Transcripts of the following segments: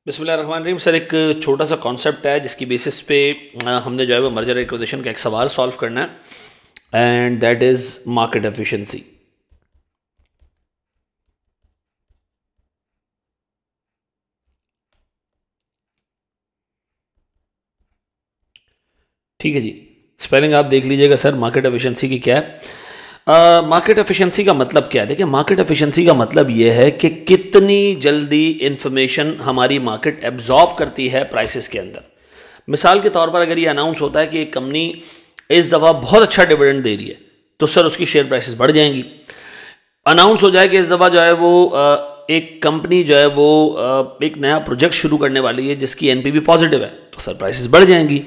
बिस्मिल्लाहिर्रहमानिर्रहीम। सर, एक छोटा सा कॉन्सेप्ट है जिसकी बेसिस पे हमने जो है वो मर्जर एक्विजिशन का एक सवाल सॉल्व करना है, and that is market efficiency. ठीक है जी, स्पेलिंग आप देख लीजिएगा सर। मार्केट एफिशिएंसी की क्या है? मार्केट एफिशिएंसी का मतलब क्या है? देखिए, मार्केट एफिशिएंसी का मतलब ये है कि कितनी जल्दी इंफॉर्मेशन हमारी मार्केट एब्जॉर्ब करती है प्राइसेस के अंदर। मिसाल के तौर पर अगर ये अनाउंस होता है कि एक कंपनी इस दफ़ा बहुत अच्छा डिविडेंड दे रही है, तो सर उसकी शेयर प्राइसेस बढ़ जाएंगी। अनाउंस हो जाए कि इस दफ़ा जो है वो एक कंपनी जो है वो एक नया प्रोजेक्ट शुरू करने वाली है जिसकी एनपीवी पॉजिटिव है, तो सर प्राइसेस बढ़ जाएंगी।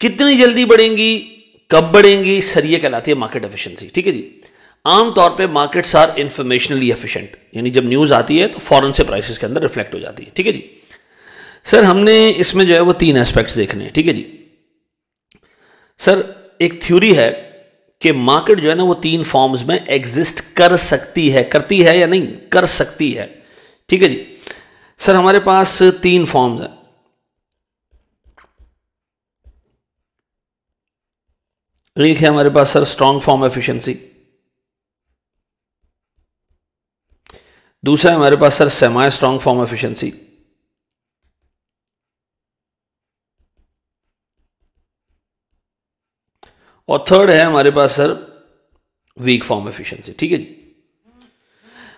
कितनी जल्दी बढ़ेंगी, कब बढ़ेंगी, सर ये कहलाती है मार्केट एफिशिएंसी। ठीक है जी। आमतौर पे मार्केट्स आर इंफॉर्मेशनली एफिशिएंट, यानी जब न्यूज़ आती है तो फौरन से प्राइसेस के अंदर रिफ्लेक्ट हो जाती है। ठीक है जी। सर, हमने इसमें जो है वो 3 एस्पेक्ट्स देखने हैं। ठीक है जी। सर, एक थ्योरी है कि मार्केट जो है ना वो 3 फॉर्म्स में एग्जिस्ट कर सकती है। करती है या नहीं? कर सकती है। ठीक है जी। सर, हमारे पास 3 फॉर्म्स हैं। एक है हमारे पास सर स्ट्रॉन्ग फॉर्म एफिशिएंसी, दूसरा है हमारे पास sir semi strong form efficiency, और थर्ड है हमारे पास सर वीक फॉर्म एफिशिएंसी। ठीक है जी।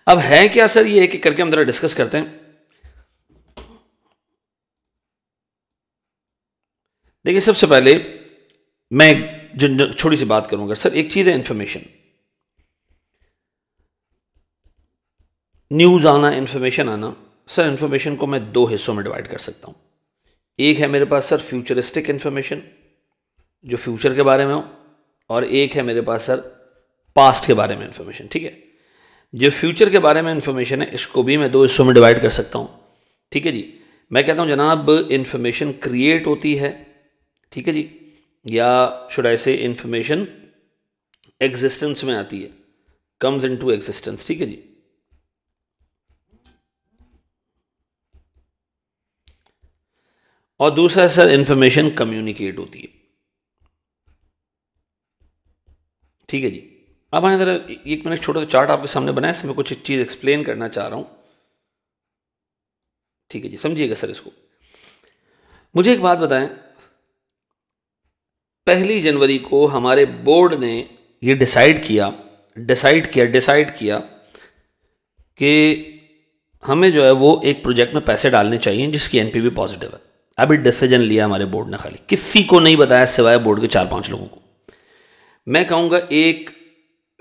अब है क्या सर, ये एक एक करके हम जरा डिस्कस करते हैं। देखिए, सबसे पहले मैं छोटी सी बात करूंगा सर। एक चीज है इंफॉर्मेशन, न्यूज आना, इंफॉर्मेशन आना। सर, इंफॉर्मेशन को मैं 2 हिस्सों में डिवाइड कर सकता हूं। एक है मेरे पास सर फ्यूचरिस्टिक इंफॉर्मेशन, जो फ्यूचर के बारे में हो, और एक है मेरे पास सर पास्ट के बारे में इंफॉर्मेशन। ठीक है। जो फ्यूचर के बारे में इंफॉर्मेशन है, इसको भी मैं 2 हिस्सों में डिवाइड कर सकता हूं। ठीक है जी। मैं कहता हूं जनाब, इंफॉर्मेशन क्रिएट होती है, ठीक है जी, या शुड आई से इंफॉर्मेशन एग्जिस्टेंस में आती है, कम्स इनटू एग्जिस्टेंस। ठीक है जी। और दूसरा सर इंफॉर्मेशन कम्युनिकेट होती है। ठीक है जी। अब मैं जरा एक मैंने छोटा सा चार्ट आपके सामने बनाया, इसमें कुछ चीज़ एक्सप्लेन करना चाह रहा हूं। ठीक है जी, समझिएगा सर इसको। मुझे एक बात बताएं, 1 जनवरी को हमारे बोर्ड ने ये डिसाइड किया कि हमें जो है वो एक प्रोजेक्ट में पैसे डालने चाहिए जिसकी एनपीवी पॉजिटिव है। अभी डिसीजन लिया हमारे बोर्ड ने, खाली किसी को नहीं बताया सिवाय बोर्ड के 4-5 लोगों को। मैं कहूँगा एक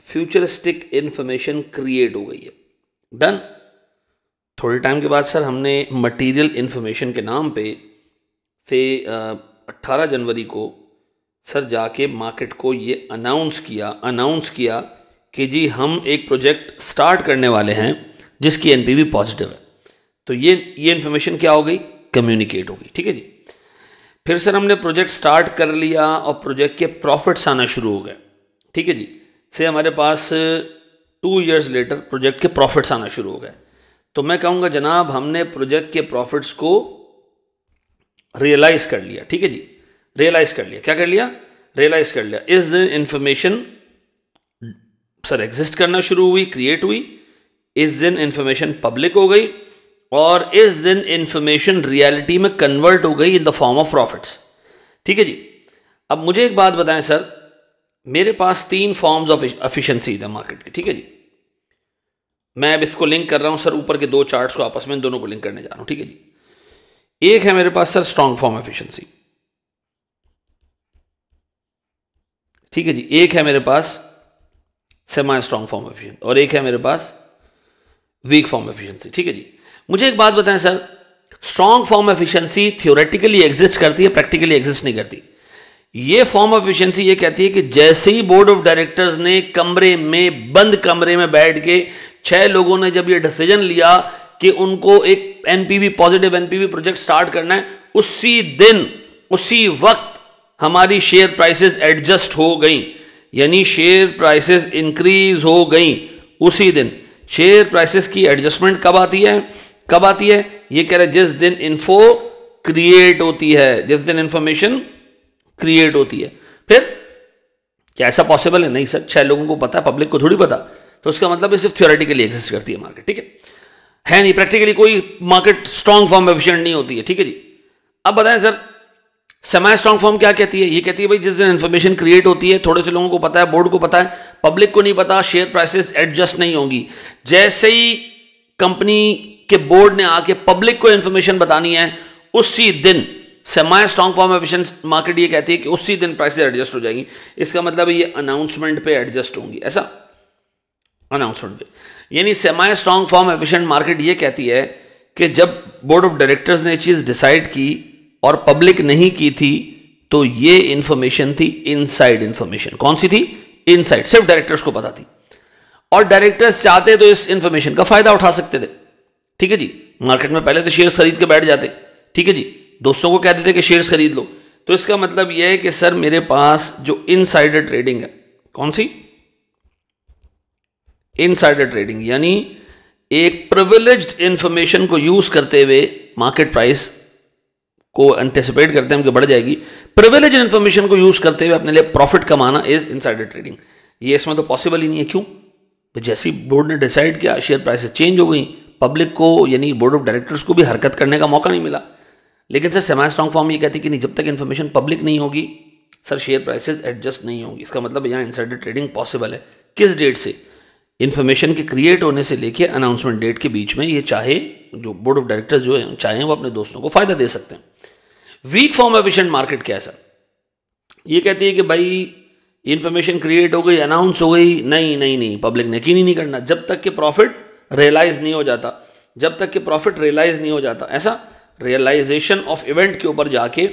फ्यूचरिस्टिक इंफॉर्मेशन क्रिएट हो गई है, डन। थोड़े टाइम के बाद सर हमने मटेरियल इंफॉर्मेशन के नाम पे से 18 जनवरी को सर जाके मार्केट को ये अनाउंस किया कि जी हम एक प्रोजेक्ट स्टार्ट करने वाले हैं जिसकी एनपीवी पॉजिटिव है। तो ये इंफॉर्मेशन क्या हो गई? कम्युनिकेट हो गई। ठीक है जी। फिर सर हमने प्रोजेक्ट स्टार्ट कर लिया और प्रोजेक्ट के प्रॉफिट्स आना शुरू हो गए। ठीक है जी। से हमारे पास 2 इयर्स लेटर प्रोजेक्ट के प्रॉफिट्स आना शुरू हो गए। तो मैं कहूँगा जनाब, हमने प्रोजेक्ट के प्रॉफिट्स को रियलाइज कर लिया। ठीक है जी। रियलाइज कर लिया। क्या कर लिया? रियलाइज कर लिया। इस दिन इंफॉर्मेशन सर एग्जिस्ट करना शुरू हुई, क्रिएट हुई। इस दिन इंफॉर्मेशन पब्लिक हो गई, और इस दिन इंफॉर्मेशन रियलिटी में कन्वर्ट हो गई in the form of profits. ठीक है जी। अब मुझे एक बात बताएं सर, मेरे पास 3 फॉर्म्स ऑफ एफिशिएंसी है मार्केट की। ठीक है जी। मैं अब इसको लिंक कर रहा हूं सर, ऊपर के 2 चार्ट्स को आपस में, इन दोनों को लिंक करने जा रहा हूं। ठीक है जी। एक है मेरे पास सर स्ट्रॉन्ग फॉर्म एफिशिएंसी। ठीक है जी। एक है मेरे पास सेमी स्ट्रॉन्ग फॉर्म एफिशिएंसी, और एक है मेरे पास वीक फॉर्म एफिशिएंसी। ठीक है जी। मुझे एक बात बताएं sir, strong form efficiency theoretically exist करती है, प्रैक्टिकली एग्जिस्ट नहीं करती। ये फॉर्म ऑफ एफिशिएंसी ये कहती है कि जैसे ही बोर्ड ऑफ डायरेक्टर्स ने बंद कमरे में बैठ के 6 लोगों ने जब ये डिसीजन लिया कि उनको एक NPV positive NPV project start करना है, उसी वक्त हमारी शेयर प्राइसेस एडजस्ट हो गई, यानी शेयर प्राइसेस इंक्रीज हो गई उसी दिन। शेयर प्राइसेस की एडजस्टमेंट कब आती है? कब आती है? ये कह रहा है जिस दिन इन्फो क्रिएट होती है, जिस दिन इंफॉर्मेशन क्रिएट होती है। फिर क्या ऐसा पॉसिबल है? नहीं सर, 6 लोगों को पता है, पब्लिक को थोड़ी पता, तो उसका मतलब सिर्फ थियोरेटिकली एग्जिस्ट करती है मार्केट, ठीक है नहीं, प्रैक्टिकली कोई मार्केट स्ट्रांग फॉर्म एफिशिएंट नहीं होती है, ठीक है जी। अब बताएं सर, सेमी स्ट्रांग फॉर्म क्या कहती है? ये कहती है भाई जिस दिन इंफॉर्मेशन क्रिएट होती है, थोड़े से लोगों को पता है, बोर्ड को पता है, पब्लिक को नहीं पता, शेयर प्राइसेस एडजस्ट नहीं होंगी। जैसे ही कंपनी के बोर्ड ने आके पब्लिक को इंफॉर्मेशन बतानी है, उसी दिन semi strong form efficient market ये कहती है कि उसी दिन प्राइसेस एडजस्ट हो जाएंगी। इसका मतलब ये अनाउंसमेंट पे एडजस्ट होंगी, ऐसा अनाउंसमेंट पे। यानी semi strong form efficient market ये कहती है कि जब बोर्ड ऑफ डायरेक्टर्स ने चीज डिसाइड की और पब्लिक नहीं की थी, तो ये इंफॉर्मेशन थी इनसाइड इंफॉर्मेशन। कौन सी थी? इनसाइड, सिर्फ डायरेक्टर्स को पता थी, और डायरेक्टर्स चाहते तो इस इंफॉर्मेशन का फायदा उठा सकते थे, ठीक है जी। मार्केट में पहले तो शेयर्स खरीद के बैठ जाते, ठीक है जी, दोस्तों को कह देते कि शेयर्स खरीद लो। तो इसका मतलब यह है कि सर मेरे पास जो इनसाइडर ट्रेडिंग है, कौन सी? इनसाइडर ट्रेडिंग, यानी एक प्रिविलेज्ड इंफॉर्मेशन को यूज करते हुए मार्केट प्राइस को एंटिसिपेट करते हैं कि बढ़ जाएगी, प्रिविलेज इंफॉर्मेशन को यूज करते हुए अपने लिए प्रॉफिट कमाना इज इनसाइडर ट्रेडिंग। ये इसमें तो पॉसिबल ही नहीं है। क्यों? तो जैसे ही बोर्ड ने डिसाइड किया, शेयर प्राइसेस चेंज हो गई, पब्लिक को यानी बोर्ड ऑफ डायरेक्टर्स को भी हरकत करने का मौका नहीं मिला। लेकिन सर सेमी स्ट्रांग फॉर्म ये कहती है कि नहीं, जब तक इन्फॉर्मेशन पब्लिक नहीं होगी सर शेयर प्राइसेस एडजस्ट नहीं होंगी। इसका मतलब यहाँ इनसाइडर ट्रेडिंग पॉसिबल है। किस डेट से? इन्फॉर्मेशन के क्रिएट होने से लेके अनाउंसमेंट डेट के बीच में। ये चाहे जो बोर्ड ऑफ डायरेक्टर्स जो है चाहे वो अपने दोस्तों को फायदा दे सकते हैं। वीक फॉर्म एफिशिएंट मार्केट क्या है सर? ये कहती है कि भाई इंफॉर्मेशन क्रिएट हो गई, अनाउंस हो गई, नहीं पब्लिक ने यकीन ही नहीं करना जब तक कि प्रॉफिट रियलाइज नहीं हो जाता, जब तक कि प्रॉफिट रियलाइज नहीं हो जाता। ऐसा रियलाइजेशन ऑफ इवेंट के ऊपर जाके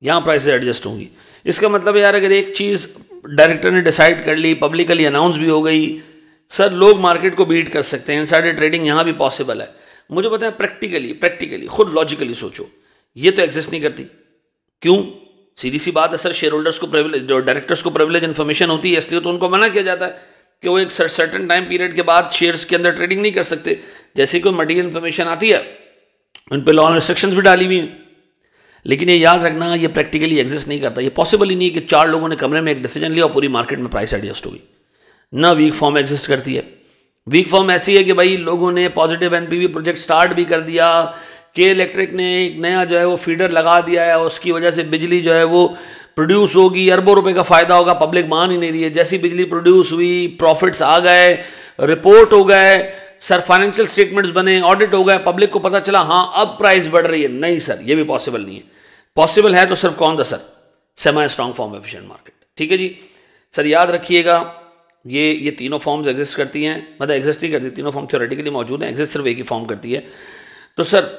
यहां प्राइसेस एडजस्ट होंगी। इसका मतलब यार अगर एक चीज डायरेक्टर ने डिसाइड कर ली, पब्लिकली अनाउंस भी हो गई, सर लोग मार्केट को बीट कर सकते हैं। इनसाइडर ट्रेडिंग यहां भी पॉसिबल है। मुझे पता है प्रैक्टिकली खुद लॉजिकली सोचो, ये तो एग्जिस्ट नहीं करती। क्यों? सीधी सी बात है सर, शेयर होल्डर्स को प्रिविलेज, जो डायरेक्टर्स को प्रिविलेज इन्फॉर्मेशन होती है, इसलिए तो उनको मना किया जाता है कि वो एक सर्टेन टाइम पीरियड के बाद शेयर्स के अंदर ट्रेडिंग नहीं कर सकते। जैसे ही कोई मटेरियल इन्फॉर्मेशन आती है, उन पर लॉ एंड रिस्ट्रिक्शंस भी डाली हुई हैं। लेकिन ये याद रखना, ये प्रैक्टिकली एग्जिस्ट नहीं करता। ये पॉसिबल ही नहीं है कि 4 लोगों ने कमरे में एक डिसीजन लिया और पूरी मार्केट में प्राइस एडजस्ट हुई। ना वीक फॉर्म एग्जिस्ट करती है। वीक फॉर्म ऐसी है कि भाई लोगों ने पॉजिटिव एनपीवी प्रोजेक्ट स्टार्ट भी कर दिया, के इलेक्ट्रिक ने एक नया जो है वो फीडर लगा दिया है, उसकी वजह से बिजली जो है वो प्रोड्यूस होगी, अरबों रुपए का फायदा होगा, पब्लिक मान ही नहीं रही है। जैसी बिजली प्रोड्यूस हुई, प्रॉफिट्स आ गए, रिपोर्ट हो गए, सर फाइनेंशियल स्टेटमेंट्स बने, ऑडिट हो गए, पब्लिक को पता चला हाँ अब प्राइस बढ़ रही है। नहीं सर, ये भी पॉसिबल नहीं है। पॉसिबल है तो सिर्फ कौन सा sir? Semi strong form efficient market, ठीक है जी। सर याद रखिएगा, ये तीनों फॉर्म्स एग्जिस्ट करती हैं, मतलब एग्जिस्ट नहीं करती, तीनों फॉर्म थ्योरेटिकली मौजूद हैं, एग्जिस्ट सिर्फ एक ही फॉर्म करती है। तो सर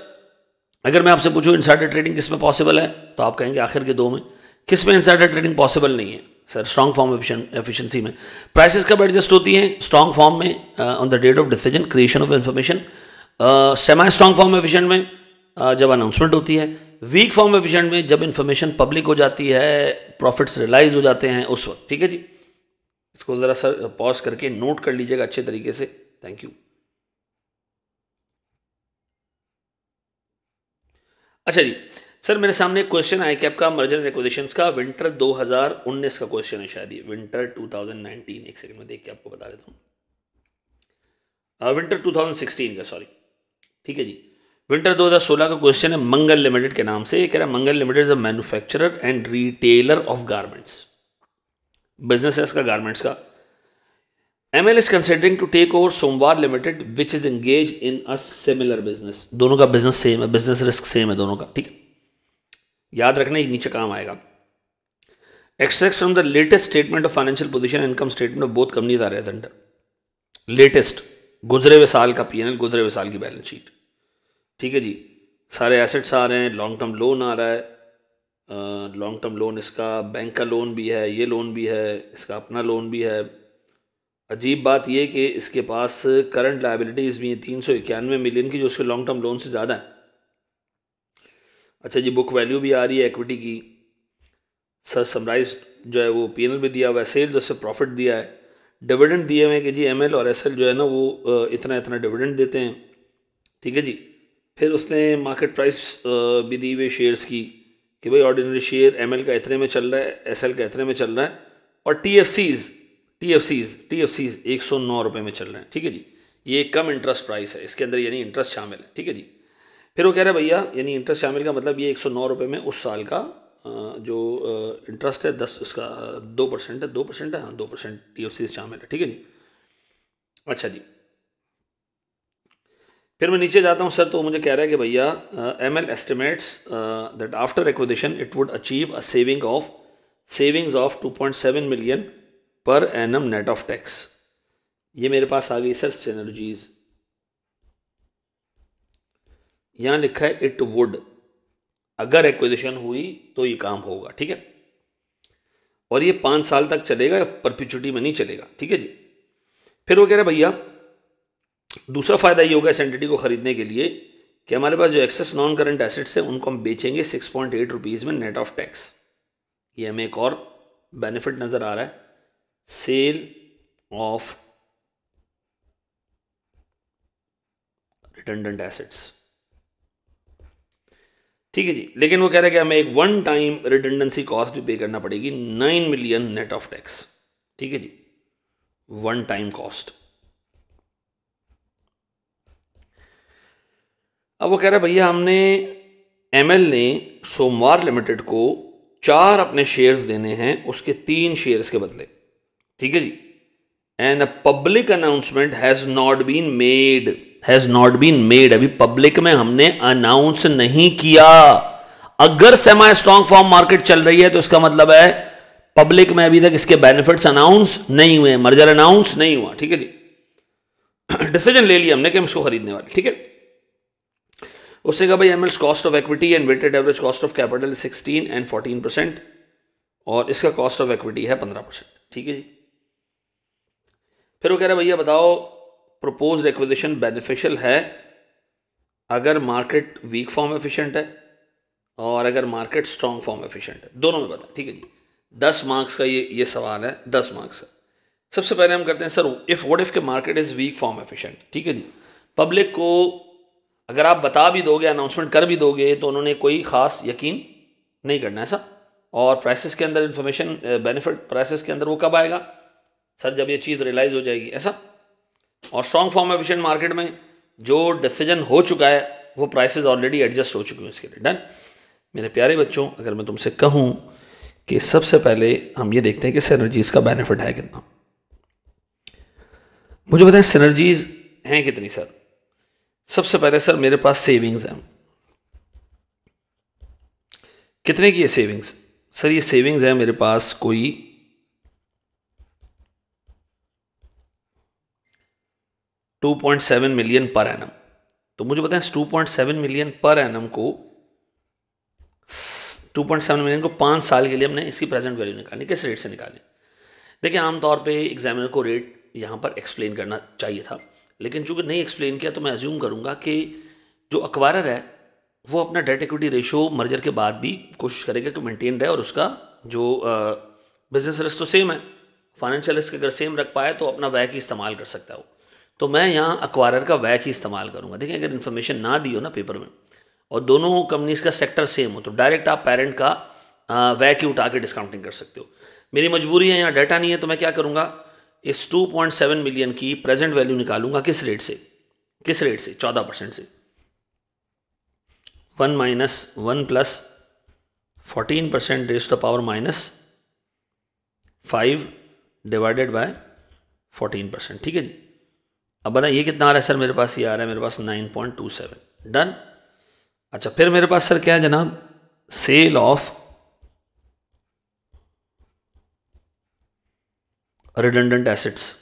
अगर मैं आपसे पूछूं इनसाइडर ट्रेडिंग किस में पॉसिबल है, तो आप कहेंगे आखिर के 2 में। किस में इनसाइडर ट्रेडिंग पॉसिबल नहीं है? सर स्ट्रांग फॉर्म एफिशिएंसी में। प्राइसेस कब एडजस्ट होती हैं? स्ट्रांग फॉर्म में on the date of decision creation of information. Semi strong form efficient में जब अनाउंसमेंट होती है। वीक फॉर्म एफिशिएंट में जब इंफॉर्मेशन पब्लिक हो जाती है, प्रॉफिट्स रियलाइज हो जाते हैं उस वक्त, ठीक है जी। इसको ज़रा सर पॉज करके नोट कर लीजिएगा अच्छे तरीके से। Thank you. अच्छा जी, सर मेरे सामने एक क्वेश्चन आया कि आपका मर्जर एंड एक्विजिशंस का विंटर 2019 का क्वेश्चन है, शायद ये विंटर 2019, एक सेकंड में देख के आपको बता देता हूँ। विंटर 2016 का, सॉरी, ठीक है जी। विंटर 2016 का क्वेश्चन है मंगल लिमिटेड के नाम से। ये कह रहा है Mangal Limited is a manufacturer and retailer of garments. Business है इसका गारमेंट्स का। ML is considering to take over सोमवार limited which is engaged in a similar business। दोनों का बिजनेस सेम है, बिजनेस रिस्क सेम है दोनों का, ठीक है। याद रखना ये नीचे काम आएगा। Extract from the latest statement of financial position, income statement of both companies आ रहे हैं अंडर। लेटेस्ट गुजरे हुए साल का P&L, गुजरे हुए साल की बैलेंस शीट, ठीक है जी। सारे एसेट्स आ रहे हैं, लॉन्ग टर्म लोन आ रहा है, लॉन्ग टर्म लोन इसका बैंक का लोन भी है, ये लोन भी है, इसका अपना लोन भी है। अजीब बात यह कि इसके पास करंट लायबिलिटीज़ भी हैं 391 मिलियन की, जो उसके लॉन्ग टर्म लोन से ज़्यादा है। अच्छा जी, बुक वैल्यू भी आ रही है इक्विटी की। सर समराइज जो है वो P&L भी दिया हुआ है, सेल्स उससे प्रॉफिट दिया है, डिविडेंड दिए हुए हैं कि जी ML और SL जो है ना वो इतना इतना डिविडेंड देते हैं। ठीक है जी। फिर उसने मार्केट प्राइस भी दी हुई शेयर्स की कि भाई ऑर्डिनरी शेयर एमएल का इतने में चल रहा है, एसएल का इतने में चल रहा है, और टीएफसीज 109 रुपये में चल रहे हैं। ठीक है जी, ये कम इंटरेस्ट प्राइस है, इसके अंदर यानी इंटरेस्ट शामिल है। ठीक है जी। फिर वो कह रहा है भैया यानी इंटरेस्ट शामिल का मतलब ये 109 रुपये में उस साल का जो इंटरेस्ट है 10 उसका 2% है, 2% है, हाँ 2% टीएफसीज शामिल है। ठीक है जी। अच्छा जी, फिर मैं नीचे जाता हूँ सर, तो मुझे कह रहा है कि भैया ML estimates that after acquisition it would achieve a savings of 2.7 million per annum net of tax. ये मेरे पास आ गई सर सिनर्जीज, यहाँ लिखा है इट वुड, अगर एक्विजिशन हुई तो ये काम होगा। ठीक है, और ये 5 साल तक चलेगा, परपिचुटी में नहीं चलेगा। ठीक है जी। फिर वो कह रहे भैया दूसरा फायदा ये होगा इस एंटिटी को खरीदने के लिए कि हमारे पास जो एक्सेस नॉन करंट एसेट्स है उनको हम बेचेंगे 6.8 रुपीज़ में नेट ऑफ टैक्स। ये हमें एक और बेनिफिट नज़र आ रहा है, सेल ऑफ रिडंडेंट एसेट्स। ठीक है जी, लेकिन वो कह रहे हैं कि हमें एक वन टाइम रिडंडेंसी कॉस्ट भी पे करना पड़ेगी 9 मिलियन नेट ऑफ टैक्स। ठीक है जी, वन टाइम कॉस्ट। अब वो कह रहा है भैया हमने एमएल ने सोमवार लिमिटेड को 4 अपने शेयर्स देने हैं उसके 3 शेयर्स के बदले। ठीक है जी, and a public announcement has not been made, अभी पब्लिक में हमने अनाउंस नहीं किया। अगर सेमी स्ट्रॉन्ग फॉर्म मार्केट चल रही है तो इसका मतलब है पब्लिक में अभी तक इसके बेनिफिट्स अनाउंस नहीं हुए, मर्जर अनाउंस नहीं हुआ। ठीक है जी, डिसीजन ले लिया हमने कि हम इसको खरीदने वाले। ठीक है, उससे कहा भाई एमएल्स cost of equity and weighted average cost of capital 16 and 14%, और इसका कॉस्ट ऑफ इक्विटी है 15%। ठीक है जी। फिर वो कह रहा है भैया बताओ प्रपोज्ड एक्विजिशन बेनिफिशियल है अगर मार्केट वीक फॉर्म एफिशिएंट है और अगर मार्केट स्ट्रॉन्ग फॉर्म एफिशिएंट है, दोनों में बता। ठीक है जी, 10 मार्क्स का ये सवाल है, 10 मार्क्स का। सबसे पहले हम करते हैं सर व्हाट इफ के market is weak form efficient. ठीक है जी, पब्लिक को अगर आप बता भी दोगे, अनाउंसमेंट कर भी दोगे, तो उन्होंने कोई ख़ास यकीन नहीं करना ऐसा। और प्राइसेस के अंदर इन्फॉर्मेशन बेनिफिट प्राइसेस के अंदर वो कब आएगा सर, जब ये चीज़ रियलाइज़ हो जाएगी ऐसा। और स्ट्रॉन्ग फॉर्म एफिशिएंट मार्केट में जो डिसीजन हो चुका है वो प्राइसेस ऑलरेडी एडजस्ट हो चुके हैं इसके लिए। डन। मेरे प्यारे बच्चों, अगर मैं तुमसे कहूँ कि सबसे पहले हम ये देखते हैं कि सिनर्जीज़ का बेनिफिट है कितना, मुझे बताएं सिनर्जीज़ हैं कितनी सर। सबसे पहले सर मेरे पास सेविंग्स हैं, कितने की है सेविंग्स सर? ये सेविंग्स है मेरे पास कोई 2.7 मिलियन पर एनम। तो मुझे बताएं 2.7 मिलियन पर एनम को 2.7 मिलियन को 5 साल के लिए हमने इसकी प्रेजेंट वैल्यू निकालनी, किस रेट से निकालें? देखिए आमतौर पे एग्जामिनर को रेट यहाँ पर एक्सप्लेन करना चाहिए था, लेकिन चूंकि नहीं एक्सप्लेन किया तो मैं अज्यूम करूँगा कि जो अक्वायरर है वो अपना डेट इक्विटी रेशो मर्जर के बाद भी कोशिश करेगा कि मेंटेन रहे, और उसका जो बिजनेस रिस्क तो सेम है, फाइनेंशियल रिस्क अगर सेम रख पाए तो अपना वैक ही इस्तेमाल कर सकता हो। तो मैं यहाँ अक्वायरर का वैक ही इस्तेमाल करूँगा। देखिए अगर इन्फॉर्मेशन ना दी हो ना पेपर में और दोनों कंपनीज का सेक्टर सेम हो तो डायरेक्ट आप पेरेंट का वैक ही उठा के डिस्काउंटिंग कर सकते हो। मेरी मजबूरी है, यहाँ डाटा नहीं है, तो मैं क्या करूँगा, इस 2.7 मिलियन की प्रेजेंट वैल्यू निकालूंगा। किस रेट से 14% से। 1 minus 1 plus 14% raise to the power -5 divided by 14%। ठीक है जी। अब बताइए ये कितना आ रहा है सर? मेरे पास ये आ रहा है मेरे पास 9.27। डन। अच्छा फिर मेरे पास सर क्या है जनाब, सेल ऑफ रिडंडेंट एसेट्स।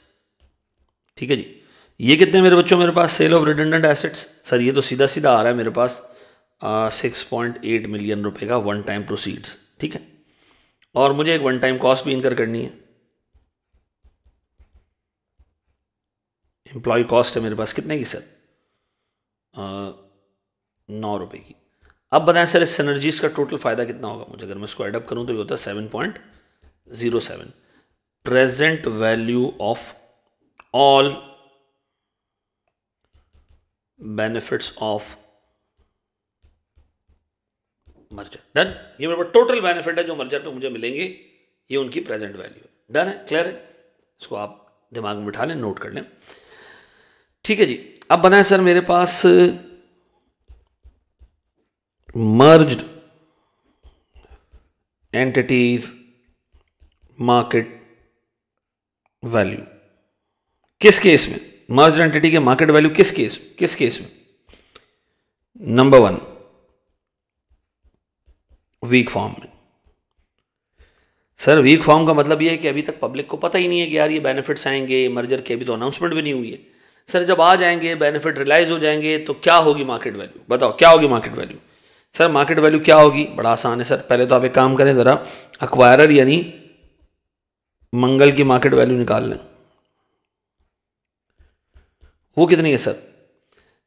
ठीक है जी, ये कितने मेरे बच्चों मेरे पास sale of redundant assets? Sir ये तो सीधा सीधा आ रहा है मेरे पास 6.8 मिलियन रुपए का वन टाइम प्रोसीड्स। ठीक है, और मुझे एक वन टाइम कॉस्ट भी इनकर करनी है। एम्प्लॉय कॉस्ट है मेरे पास कितने की सर? 9 रुपए की। अब बताएं सर इस सिनर्जीज का टोटल फायदा कितना होगा मुझे? अगर मैं इसको एडअप करूं तो ये होता है 7.07 present value of all benefits of merger. Done. ये मेरे पास टोटल बेनिफिट है जो मर्जर पे मुझे मिलेंगे, ये उनकी प्रेजेंट वैल्यू है। डन है, क्लियर है, इसको आप दिमाग में बिठा लें, नोट कर लें। ठीक है जी। अब बनाए सर मेरे पास मर्ज्ड एंटिटीज मार्केट वैल्यू। किस केस में मर्ज्ड एंटिटी के मार्केट वैल्यू, किस केस में? नंबर 1 वीक फॉर्म में। सर वीक फॉर्म का मतलब ये है कि अभी तक पब्लिक को पता ही नहीं है कि यार ये बेनिफिट्स आएंगे मर्जर के, अभी तो अनाउंसमेंट भी नहीं हुई है। सर जब आ जाएंगे, बेनिफिट रियलाइज हो जाएंगे, तो क्या होगी मार्केट वैल्यू? बताओ क्या होगी market value? Sir market value क्या होगी? बड़ा आसान है सर, पहले तो आप एक काम करें, जरा अक्वायरर यानी मंगल की मार्केट वैल्यू निकाल लें। वो कितनी है सर?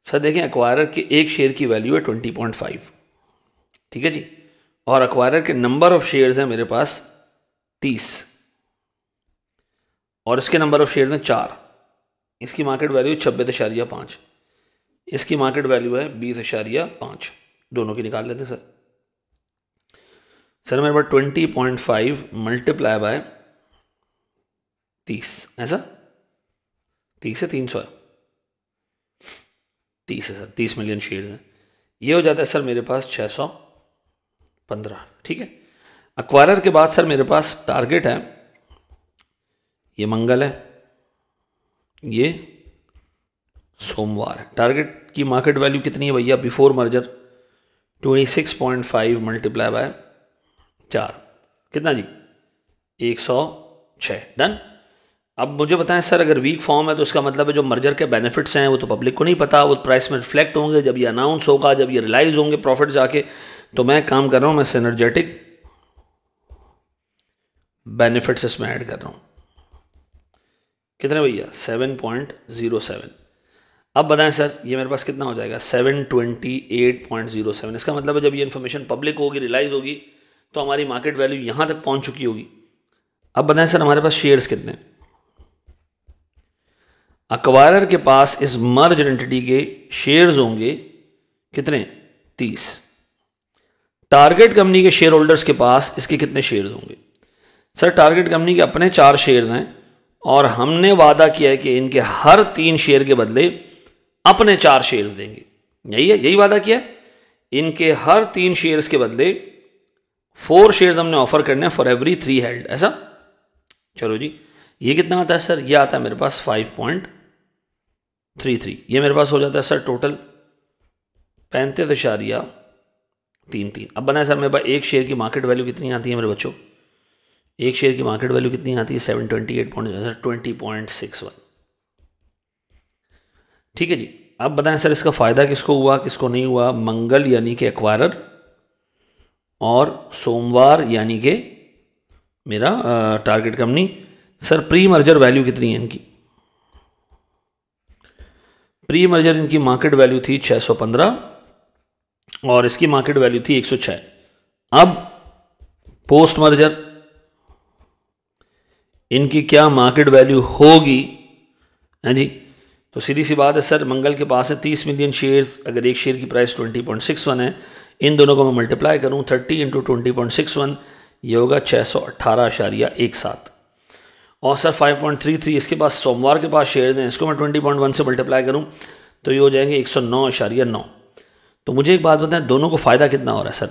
सर देखें, अक्वायरर के एक शेयर की वैल्यू है 20.5, ठीक है जी, और अक्वायरर के नंबर ऑफ शेयर्स हैं मेरे पास 30, और इसके नंबर ऑफ शेयर्स हैं 4। इसकी मार्केट वैल्यू 26.5, इसकी मार्केट वैल्यू है 20.5, दोनों की निकाल लेते सर। सर मेरे पास 20.5 मल्टीप्लाई बाय 30, ऐसा 30 से 300 है, 30 है सर, 30 मिलियन शेयर्स हैं, ये हो जाता है सर मेरे पास 615, ठीक है। अक्वायरर के बाद सर मेरे पास टारगेट है, ये मंगल है, ये सोमवार है। टारगेट की मार्केट वैल्यू कितनी है भैया बिफोर मर्जर? 26.5 मल्टीप्लाई बाय 4, कितना जी? 106। डन। अब मुझे बताएं सर, अगर वीक फॉर्म है तो इसका मतलब है जो मर्जर के बेनिफिट्स हैं वो तो पब्लिक को नहीं पता, वो प्राइस में रिफ्लेक्ट होंगे जब ये अनाउंस होगा, जब ये रियलाइज होंगे प्रॉफिट जाके। तो मैं काम कर रहा हूं, मैं सिनर्जेटिक बेनिफिट्स इसमें ऐड कर रहा हूं। कितने भैया? 7.07। अब बताएं सर ये मेरे पास कितना हो जाएगा? 728.07। इसका मतलब है जब ये इन्फॉर्मेशन पब्लिक होगी, रियलाइज होगी, तो हमारी मार्केट वैल्यू यहां तक पहुंच चुकी होगी। अब बताएं सर हमारे पास शेयर्स कितने? अक्वायरर के पास इस मर्ज एंटिटी के शेयर्स होंगे कितने? 30। टारगेट कंपनी के शेयर होल्डर्स के पास इसके कितने शेयर्स होंगे? सर टारगेट कंपनी के अपने 4 शेयर्स हैं, और हमने वादा किया है कि इनके हर 3 शेयर के बदले अपने 4 शेयर्स देंगे। यही है, यही वादा किया है। इनके हर 3 शेयर्स के बदले 4 शेयर्स हमने ऑफर करने हैं फॉर एवरी 3 हेल्ड, ऐसा। चलो जी, ये कितना आता है सर? ये आता है मेरे पास 5.33। ये मेरे पास हो जाता है सर टोटल 35.33। अब बनाए सर मेरे पास एक शेयर की मार्केट वैल्यू कितनी आती है मेरे बच्चों? एक शेयर की मार्केट वैल्यू कितनी आती है? 728.61। ठीक है जी। अब बताएं सर इसका फायदा किसको हुआ, किसको नहीं हुआ? मंगल यानी कि एक्वायरर, और सोमवार यानी कि मेरा target company. Sir pre merger value कितनी है इनकी? प्री मर्जर इनकी मार्केट वैल्यू थी 615, और इसकी मार्केट वैल्यू थी 106। अब पोस्ट मर्जर इनकी क्या मार्केट वैल्यू होगी? है जी, तो सीधी सी बात है सर, मंगल के पास है 30 मिलियन शेयर्स। अगर एक शेयर की प्राइस 20.61 है, इन दोनों को मैं मल्टीप्लाई करूं 30 इंटू 20.61, ये होगा 618.17। और सर 5.33 इसके पास सोमवार के पास शेयर हैं, इसको मैं 20.1 से मल्टीप्लाई करूं तो ये हो जाएंगे 109.9। तो मुझे एक बात बताएं, दोनों को फ़ायदा कितना हो रहा है सर?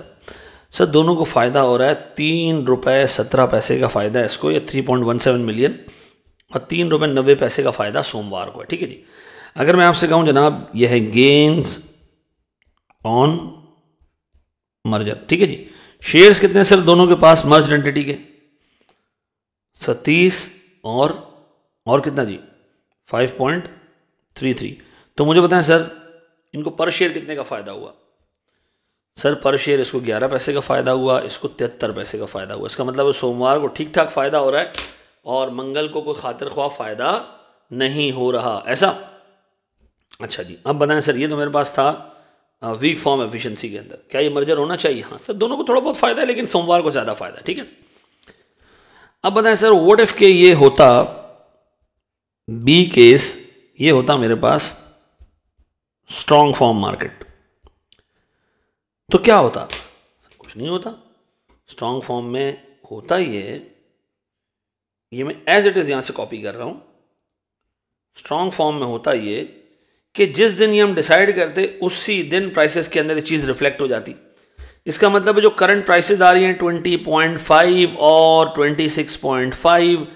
सर दोनों को फ़ायदा हो रहा है 3 रुपये 17 पैसे का फ़ायदा है इसको, या 3.17 मिलियन, और 3 रुपये 90 पैसे का फ़ायदा सोमवार को है। ठीक है जी। अगर मैं आपसे कहूँ जनाब, यह है गेन्स ऑन मर्जर। ठीक है जी। शेयर्स कितने सर दोनों के पास मर्ज एंटिटी के? 30 और कितना जी? 5.33। तो मुझे बताएं सर इनको पर शेयर कितने का फ़ायदा हुआ? सर पर शेयर इसको 11 पैसे का फ़ायदा हुआ, इसको 73 पैसे का फ़ायदा हुआ। इसका मतलब है सोमवार को ठीक ठाक फ़ायदा हो रहा है और मंगल को कोई खातिर ख्वाह फ़ायदा नहीं हो रहा, ऐसा। अच्छा जी। अब बताएं सर, ये तो मेरे पास था वीक फॉर्म एफिशिएंसी के अंदर, क्या ये मर्जर होना चाहिए? हाँ सर, दोनों को थोड़ा बहुत फ़ायदा है, लेकिन सोमवार को ज़्यादा फ़ायदा है। ठीक है। अब बताएं सर, व्हाट इफ के ये होता बी केस, ये होता मेरे पास स्ट्रॉन्ग फॉर्म मार्केट, तो क्या होता? कुछ नहीं होता। स्ट्रॉन्ग फॉर्म में होता ये मैं एज इट इज यहां से कॉपी कर रहा हूं। स्ट्रॉन्ग फॉर्म में होता ये कि जिस दिन ये हम डिसाइड करते उसी दिन प्राइसेस के अंदर ये चीज़ रिफ्लेक्ट हो जाती। इसका मतलब है जो करंट प्राइसेस आ रही हैं 20.5 और 26.5,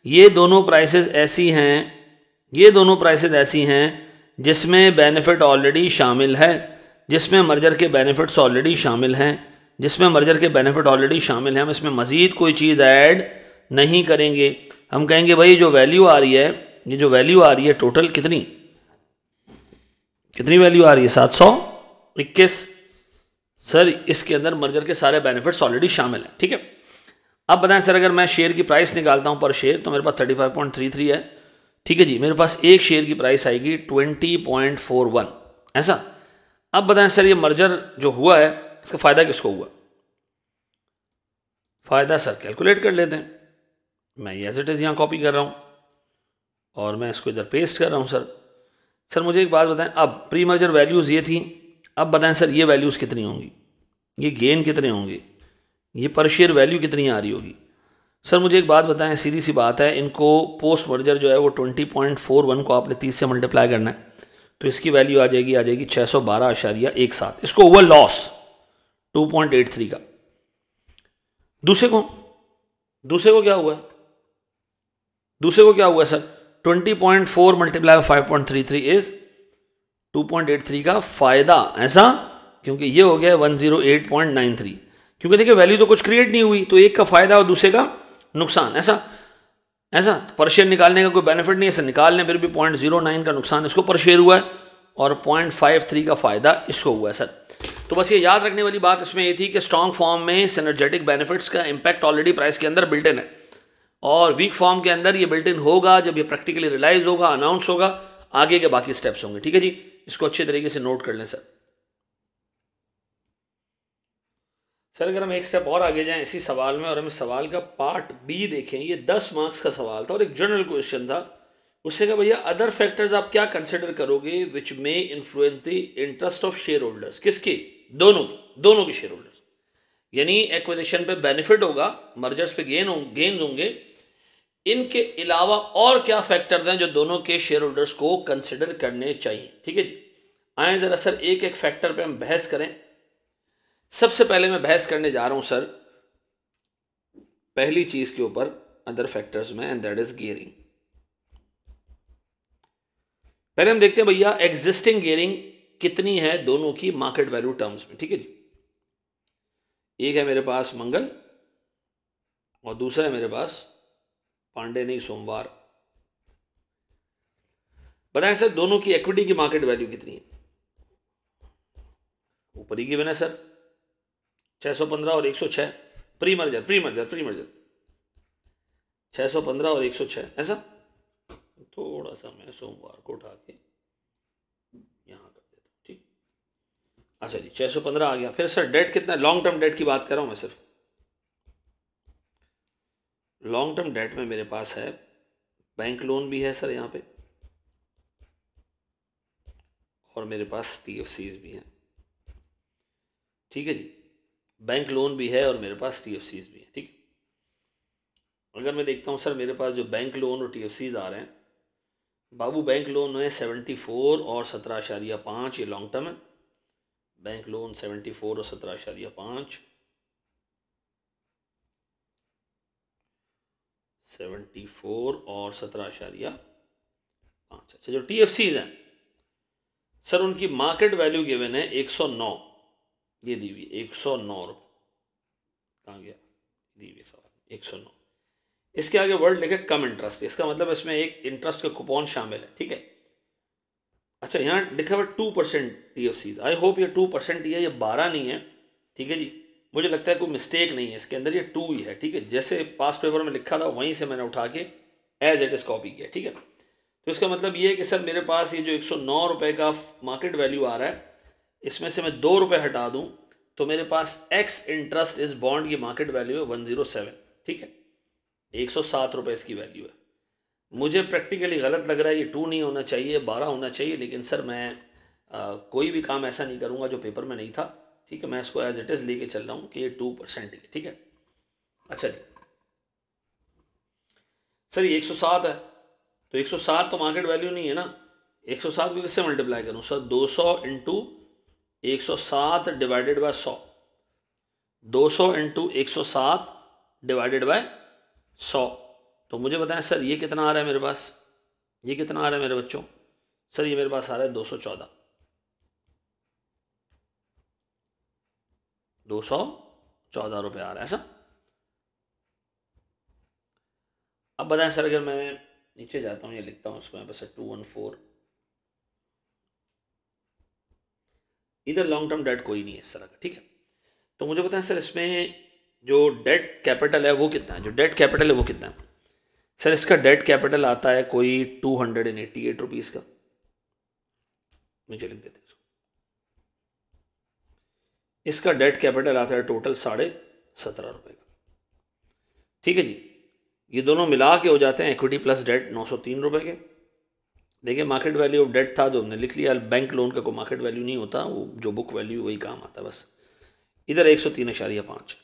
ये दोनों प्राइसेस ऐसी हैं, ये दोनों प्राइसेस ऐसी हैं जिसमें बेनिफिट ऑलरेडी शामिल है, जिसमें मर्जर के बेनिफिट्स ऑलरेडी शामिल हैं, जिसमें मर्जर के बेनिफिट ऑलरेडी शामिल हैं। हम इसमें मज़ीद कोई चीज़ ऐड नहीं करेंगे। हम कहेंगे भाई जो वैल्यू आ रही है, ये जो वैल्यू आ रही है टोटल कितनी वैल्यू आ रही है? 721। सर इसके अंदर मर्जर के सारे बेनिफिट्स ऑलरेडी शामिल हैं, ठीक है। अब बताएं सर, अगर मैं शेयर की प्राइस निकालता हूं पर शेयर, तो मेरे पास 35.33 है, ठीक है जी। मेरे पास एक शेयर की प्राइस आएगी 20.41, ऐसा। अब बताएं सर, ये मर्जर जो हुआ है इसका फायदा किसको हुआ? फायदा सर कैलकुलेट कर लेते हैं। मैं ये एज इट इज यहां कॉपी कर रहा हूं और मैं इसको इधर पेस्ट कर रहा हूं। सर मुझे एक बात बताएं, अब प्री मर्जर वैल्यूज़ ये थी, अब बताएं सर ये वैल्यूज़ कितनी होंगी, ये गेन कितने होंगे, ये पर शेयर वैल्यू कितनी आ रही होगी? सर मुझे एक बात बताएं, सीधी सी बात है, इनको पोस्ट मर्जर जो है वो 20.41 को आपने 30 से मल्टीप्लाई करना है, तो इसकी वैल्यू आ जाएगी 612.17। इसको हुआ लॉस 2.83 का। दूसरे को क्या हुआ? दूसरे को क्या हुआ सर? 20.4 मल्टीप्लाई 5.33 इज 2.83 का फायदा, ऐसा, क्योंकि ये हो गया 108.93। क्योंकि देखिए वैल्यू तो कुछ क्रिएट नहीं हुई, तो एक का फायदा और दूसरे का नुकसान, ऐसा पर शेयर निकालने का कोई बेनिफिट नहीं है सर, निकाल लें फिर भी 0.09 का नुकसान इसको पर शेयर हुआ है और 0.53 का फायदा इसको हुआ है सर। तो बस ये याद रखने वाली बात इसमें ये थी कि स्ट्रॉन्ग फॉर्म में सिनर्जेटिक बेनिफिट्स का इंपैक्ट ऑलरेडी प्राइस के अंदर बिल्ट इन है, और वीक फॉर्म के अंदर ये बिल्ट इन होगा जब ये प्रैक्टिकली रियलाइज होगा, अनाउंस होगा, आगे के बाकी स्टेप्स होंगे, ठीक है जी। इसको अच्छे तरीके से नोट कर लें सर। अगर हम एक स्टेप और आगे जाएं इसी सवाल में और हम इस सवाल का पार्ट बी देखें, ये 10 मार्क्स का सवाल था और एक जनरल क्वेश्चन था। उससे कहा भैया अदर फैक्टर्स आप क्या कंसिडर करोगे which may influence the interest of shareholders? किसके? दोनों के शेयर होल्डर्स, यानी एक्विजिशन पे बेनिफिट होगा, मर्जर्स पे गेन होंगे, इनके अलावा और क्या फैक्टर्स हैं जो दोनों के शेयर होल्डर्स को कंसिडर करने चाहिए, ठीक है जी। आए जरा सर एक एक फैक्टर पे हम बहस करें। सबसे पहले मैं बहस करने जा रहा हूं सर पहली चीज के ऊपर अदर फैक्टर्स में, एंड दैट इज गियरिंग। पहले हम देखते हैं भैया एग्जिस्टिंग गियरिंग कितनी है दोनों की मार्केट वैल्यू टर्म्स में, ठीक है जी। एक है मेरे पास मंगल और दूसरा है मेरे पास पांडे नहीं सोमवार। बताएं सर दोनों की इक्विटी की मार्केट वैल्यू कितनी है? ऊपर ही गिवन है सर 615 और 106, प्री मर्जर 615 और 106, ऐसा। थोड़ा सा मैं सोमवार को उठा के यहां कर देता हूं, ठीक। अच्छा जी 615 आ गया। फिर सर डेट कितना? लॉन्ग टर्म डेट की बात कर रहा हूं मैं सिर्फ। लॉन्ग टर्म डेट में मेरे पास है बैंक लोन भी है सर यहाँ पे, और मेरे पास TFCs भी हैं, ठीक है जी। बैंक लोन भी है और मेरे पास TFCs भी है, ठीक। अगर मैं देखता हूँ सर मेरे पास जो बैंक लोन और TFCs आ रहे हैं, बाबू बैंक लोन है 74 और 17.5, ये लॉन्ग टर्म है। बैंक लोन 74 और 17.5, 74 और 17.5। अच्छा जो TFCs हैं सर उनकी मार्केट वैल्यू गिवन है 109, ये दी हुई 109 रुपये। कहाँ गया? दी हुई सवाल 109। इसके आगे वर्ड लिखे कम इंटरेस्ट, इसका मतलब इसमें एक इंटरेस्ट का कूपन शामिल है, ठीक है। अच्छा यहाँ लिखा हुआ 2% TFCs, आई होप ये 2% ही है, ये 12 नहीं है, ठीक है जी। मुझे लगता है कोई मिस्टेक नहीं है इसके अंदर, ये 2 ही है, ठीक है। जैसे पास पेपर में लिखा था वहीं से मैंने उठा के एज इट इज कॉपी किया, ठीक है। तो इसका मतलब ये है कि सर मेरे पास ये जो 109 रुपये का मार्केट वैल्यू आ रहा है, इसमें से मैं 2 रुपये हटा दूं तो मेरे पास एक्स इंटरेस्ट इस बॉन्ड की मार्केट वैल्यू है 107, ठीक है। 107 रुपये इसकी वैल्यू है। मुझे प्रैक्टिकली गलत लग रहा है, ये 2 नहीं होना चाहिए, 12 होना चाहिए, लेकिन सर मैं कोई भी काम ऐसा नहीं करूँगा जो पेपर में नहीं था, ठीक है। मैं इसको एज इट इज़ लेके चल रहा हूँ कि ये 2% ही है, ठीक है। अच्छा जी सर, ये 107 है, तो 107 तो मार्केट वैल्यू नहीं है ना। 107 को किससे मल्टीप्लाई करूँ sir? 200 into 107 divided by 100। 200 into 107 divided by 100। तो मुझे बताएं सर ये कितना आ रहा है मेरे पास? ये कितना आ रहा है मेरे बच्चों? सर ये मेरे पास आ रहा है 214। 214 रुपये आ रहा है ऐसा। अब बताएं सर, अगर मैं नीचे जाता हूँ, ये लिखता हूँ उसको यहाँ पे सर 214, इधर लॉन्ग टर्म डेट कोई नहीं है इस तरह का, ठीक है। तो मुझे बताएं सर, इसमें जो डेट कैपिटल है वो कितना है? जो डेट कैपिटल है वो कितना है सर? इसका डेट कैपिटल आता है कोई 288 रुपीज़ का। नीचे लिख देते हैं इसको। इसका डेट कैपिटल आता है टोटल 17.5 रुपये का, ठीक है जी। ये दोनों मिला के हो जाते हैं इक्विटी प्लस डेट 903 रुपये के। देखिए मार्केट वैल्यू ऑफ डेट था जो हमने लिख लिया। बैंक लोन का कोई मार्केट वैल्यू नहीं होता, वो जो बुक वैल्यू वही काम आता है बस। इधर 103.5।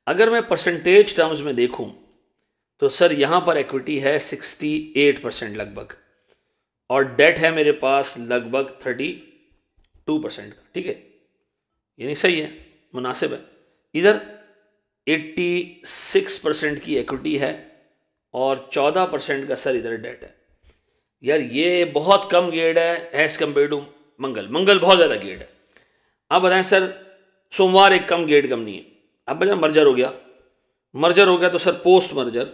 अगर मैं परसेंटेज टर्म्स में देखूं तो सर यहाँ पर इक्विटी है 68% लगभग, और डेट है मेरे पास लगभग 32% का, ठीक है। यानी सही है, मुनासिब है। इधर 86% की इक्विटी है और 14% का सर इधर डेट है। यार ये बहुत कम गेड है एज कम्पेयर टू मंगल। मंगल बहुत ज़्यादा गेड है। अब बताएं सर, सोमवार एक कम गेड कम नहीं है। अब बताएं मर्जर हो गया, मर्जर हो गया तो sir post merger,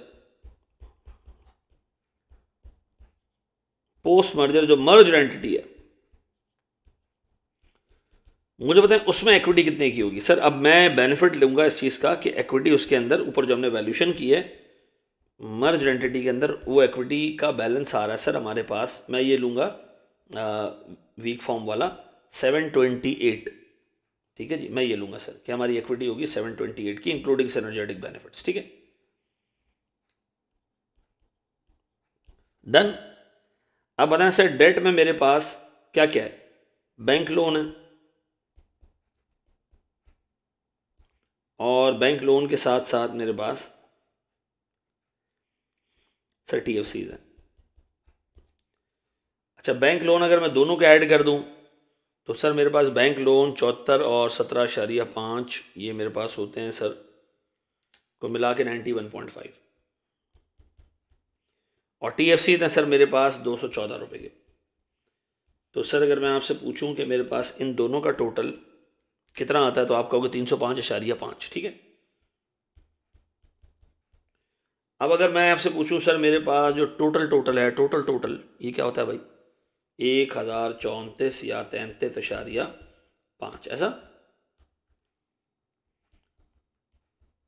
post merger जो मर्ज एंटिटी है, मुझे बताएं उसमें इक्विटी कितने की होगी सर? अब मैं बेनिफिट लूंगा इस चीज़ का कि इक्विटी उसके अंदर ऊपर जो हमने वैल्यूशन की है मर्ज एंटिटी के अंदर, वो इक्विटी का बैलेंस आ रहा है सर हमारे पास। मैं ये लूँगा वीक फॉर्म वाला 728, ठीक है जी। मैं ये लूँगा सर कि हमारी इक्विटी होगी 728 की, इंक्लूडिंग सिनर्जेटिक बेनिफिट्स, ठीक है। डन। अब बताएं सर, डेट में मेरे पास क्या क्या है? बैंक लोन है, और बैंक लोन के साथ साथ मेरे पास सर TFCs है। अच्छा, बैंक लोन अगर मैं दोनों को ऐड कर दूं तो सर मेरे पास बैंक लोन 74 और 17.5 ये मेरे पास होते हैं सर, को मिला के 91.5, और TFC थे सर मेरे पास 214 रुपये के। तो सर अगर मैं आपसे पूछूं कि मेरे पास इन दोनों का टोटल कितना आता है तो आप कहोगे 305.5, ठीक है। अब अगर मैं आपसे पूछूं सर मेरे पास जो टोटल है, टोटल ये क्या होता है भाई? 1034 या 33.5 ऐसा।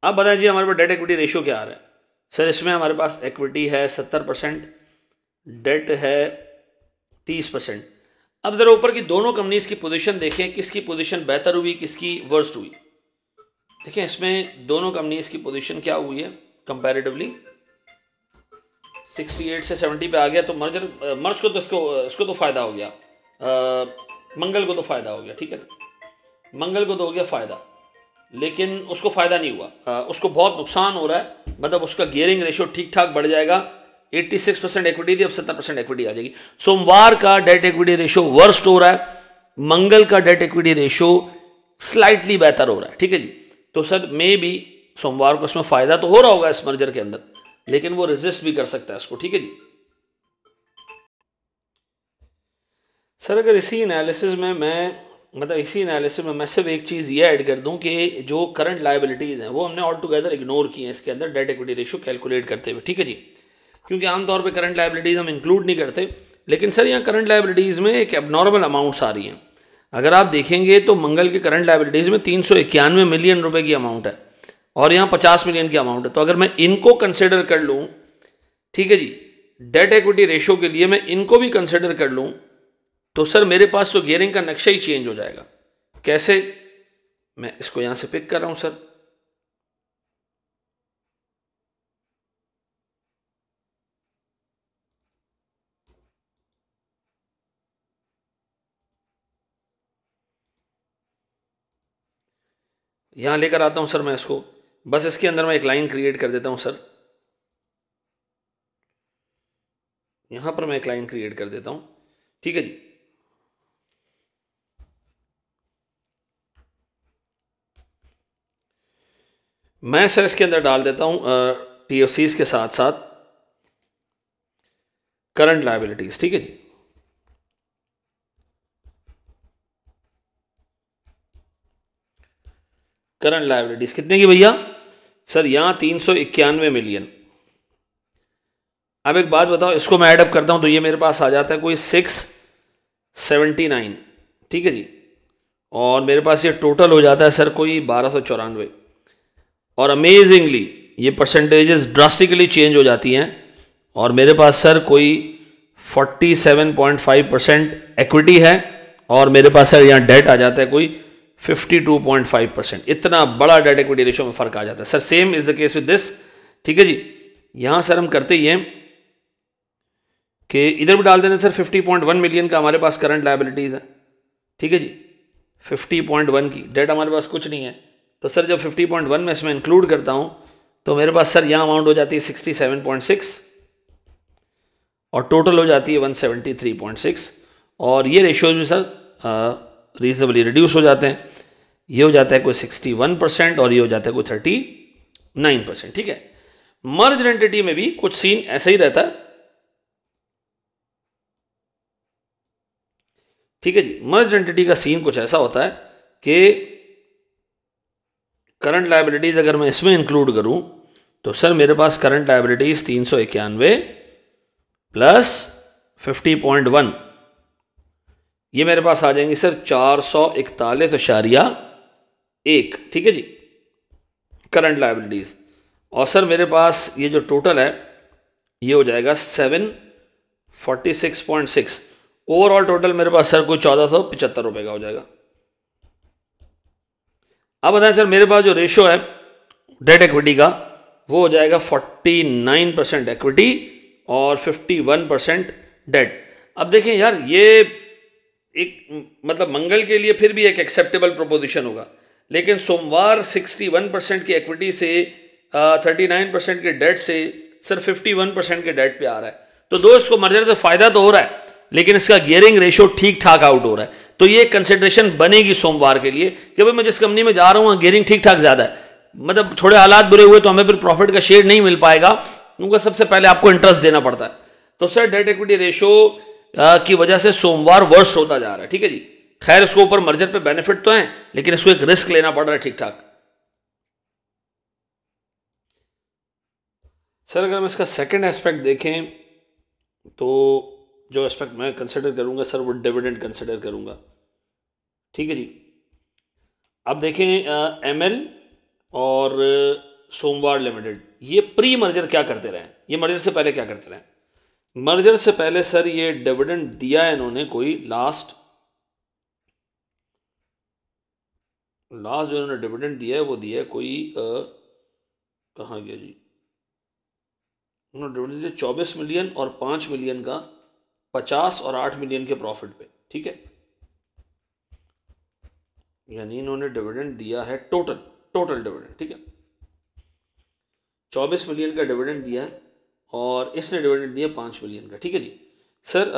अब बताएं जी हमारे पास डेट इक्विटी रेशियो क्या आ रहा है सर? इसमें हमारे पास इक्विटी है 70%, डेट है 30%। अब जरा ऊपर की दोनों कंपनीज की पोजीशन देखें, किसकी पोजीशन बेहतर हुई, किसकी वर्स्ट हुई। देखें इसमें दोनों कंपनीज की पोजीशन क्या हुई है कंपैरेटिवली। 68 से 70 पे आ गया, तो मर्ज को तो इसको तो फायदा हो गया, मंगल को तो फायदा हो गया, ठीक है। मंगल को तो हो गया फायदा, लेकिन उसको फायदा नहीं हुआ, उसको बहुत नुकसान हो रहा है। मतलब उसका गियरिंग रेशियो ठीक ठाक बढ़ जाएगा। 86% इक्विटी थी, अब 70% इक्विटी आ जाएगी। सोमवार का डेट इक्विटी रेशियो वर्स्ट हो रहा है, मंगल का डेट इक्विटी रेशियो स्लाइटली बेहतर हो रहा है, ठीक है जी। तो सर मे भी सोमवार को इसमें फायदा तो हो रहा होगा इस मर्जर के अंदर, लेकिन वो रेजिस्ट भी कर सकता है इसको, ठीक है जी। सर अगर इसी एनालिसिस में मैं सिर्फ एक चीज़ ये ऐड कर दूं कि जो करंट लायबिलिटीज़ हैं वो हमने ऑल टुगेदर इग्नोर की हैं इसके अंदर डेट इक्विटी रेशियो कैलकुलेट करते हुए, ठीक है जी। क्योंकि आमतौर पे करंट लायबिलिटीज़ हम इंक्लूड नहीं करते, लेकिन सर यहाँ करंट लायबिलिटीज़ में एक एबनॉर्मल अमाउंट्स आ रही हैं। अगर आप देखेंगे तो मंगल के करंट लायबिलिटीज़ में 391 मिलियन रुपए की अमाउंट है, और यहाँ 50 मिलियन की अमाउंट है। तो अगर मैं इनको कंसिडर कर लूँ, ठीक है जी, डेट इक्विटी रेशियो के लिए मैं इनको भी कंसिडर कर लूँ, तो सर मेरे पास तो गियरिंग का नक्शा ही चेंज हो जाएगा। कैसे? मैं इसको यहां से पिक कर रहा हूं सर। यहाँ लेकर आता हूँ सर मैं इसको, बस इसके अंदर मैं एक लाइन क्रिएट कर देता हूँ सर, यहाँ पर मैं एक लाइन क्रिएट कर देता हूँ, ठीक है जी। मैं सर इसके अंदर डाल देता हूँ TFCs के साथ साथ करंट लायबिलिटीज, ठीक है जी। करंट लायबिलिटीज कितने की भैया सर, यहाँ 391 मिलियन। अब एक बात बताओ, इसको मैं ऐडअप करता हूँ तो ये मेरे पास आ जाता है कोई 679, ठीक है जी। और मेरे पास ये टोटल हो जाता है सर कोई 1294। और अमेजिंगली ये परसेंटेजेस ड्रास्टिकली चेंज हो जाती हैं और मेरे पास सर कोई 47.5% एक्विटी है और मेरे पास सर यहाँ डेट आ जाता है कोई 52.5%। इतना बड़ा डेट इक्विटी रेशियो में फर्क आ जाता है sir. Same is the case with this, ठीक है जी। यहाँ सर हम करते ही हैं कि इधर भी डाल देना सर 50.1 मिलियन का हमारे पास करंट लायबिलिटीज़ है, ठीक है जी। 50.1 की डेट हमारे पास कुछ नहीं है, तो सर जब 50.1 में इसमें इंक्लूड करता हूँ तो मेरे पास सर यहाँ अमाउंट हो जाती है 67.6 और टोटल हो जाती है 173.6। और ये रेशियोज भी सर रीजनेबली रिड्यूस हो जाते हैं। ये हो जाता है कोई 61% और ये हो जाता है कोई 39%, ठीक है। मर्ज एंटिटी में भी कुछ सीन ऐसा ही रहता है, ठीक है जी। मर्ज एंटिटी का सीन कुछ ऐसा होता है कि करंट लायबिलिटीज अगर मैं इसमें इंक्लूड करूं तो सर मेरे पास करंट लायबिलिटीज 391 प्लस 50.1 ये मेरे पास आ जाएंगी सर 441.1, ठीक है जी, करंट लायबिलिटीज। और सर मेरे पास ये जो टोटल है ये हो जाएगा 746.6। ओवरऑल टोटल मेरे पास सर कोई 1475 रुपए का हो जाएगा। अब बताएं सर मेरे पास जो रेशियो है डेट इक्विटी का वो हो जाएगा 49% इक्विटी और 51% डेट। अब देखें यार ये एक मतलब मंगल के लिए फिर भी एक एक्सेप्टेबल प्रोपोजिशन होगा, लेकिन सोमवार 61% की इक्विटी से 39% के डेट से सर 51% के डेट पे आ रहा है। तो दो इसको मर्जर से फायदा तो हो रहा है लेकिन इसका गियरिंग रेशियो ठीक ठाक आउट हो रहा है। तो ये कंसिडरेशन बनेगी सोमवार के लिए कि भाई मैं जिस कंपनी में जा रहा हूँ गियरिंग ठीक ठाक ज्यादा है, मतलब थोड़े हालात बुरे हुए तो हमें फिर प्रॉफिट का शेयर नहीं मिल पाएगा क्योंकि सबसे पहले आपको इंटरेस्ट देना पड़ता है। तो सर डेट इक्विटी रेशियो की वजह से सोमवार वर्स्ट होता जा रहा है, ठीक है जी। खैर इसको ऊपर मर्जर पे बेनिफिट तो है लेकिन इसको एक रिस्क लेना पड़ रहा है ठीक ठाक। सर अगर हम इसका सेकंड एस्पेक्ट देखें तो जो एस्पेक्ट मैं कंसिडर करूंगा सर वो डिविडेंड कंसिडर करूंगा, ठीक है जी। अब देखें ML और सोमवार लिमिटेड ये प्री मर्जर क्या करते रहे, ये मर्जर से पहले क्या करते रहे। मर्जर से पहले सर ये डिविडेंड दिया है इन्होंने कोई लास्ट जो इन्होंने डिविडेंड दिया है वो दिया है कोई कहाँ गया जी, उन्होंने डिविडेंड दिया 24 मिलियन और 5 मिलियन का 50 और 8 मिलियन के प्रॉफिट पे, ठीक है। यानी इन्होंने डिविडेंड दिया है टोटल डिविडेंड, ठीक है। 24 मिलियन का डिविडेंड दिया है और इसने डिविडेंड दिया 5 मिलियन का, ठीक है जी। सर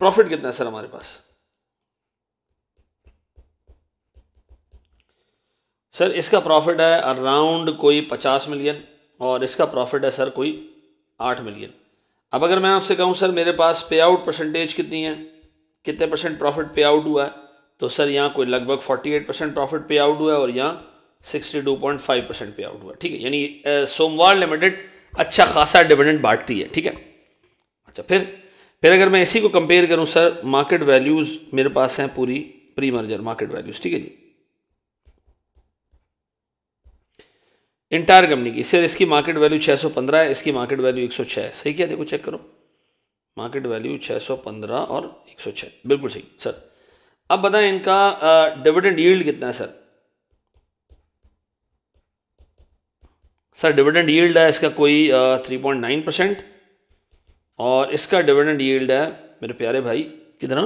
प्रॉफिट कितना है सर हमारे पास, सर इसका प्रॉफिट है अराउंड कोई 50 मिलियन और इसका प्रॉफिट है सर कोई 8 मिलियन। अब अगर मैं आपसे कहूँ सर मेरे पास पे आउट परसेंटेज कितनी है, कितने परसेंट प्रॉफिट पे आउट हुआ है, तो सर यहाँ कोई लगभग 48% प्रॉफिट पे आउट हुआ है और यहाँ 62.5% पे आउट हुआ, ठीक है। यानी सोमवार लिमिटेड अच्छा खासा डिविडेंड बांटती है, ठीक है। अच्छा फिर अगर मैं इसी को कंपेयर करूँ सर मार्केट वैल्यूज़ मेरे पास हैं पूरी प्री मर्जर मार्केट वैल्यूज़, ठीक है जी, इंटायर कंपनी की। सर इसकी मार्केट वैल्यू 615 है, इसकी मार्केट वैल्यू 106 है, सही क्या, देखो चेक करो मार्केट वैल्यू 615 और 106 बिल्कुल सही सर। अब बताएं इनका डिविडेंड यील्ड कितना है सर। सर डिविडेंड यील्ड है इसका कोई 3.9% और इसका डिविडेंड यील्ड है मेरे प्यारे भाई कितना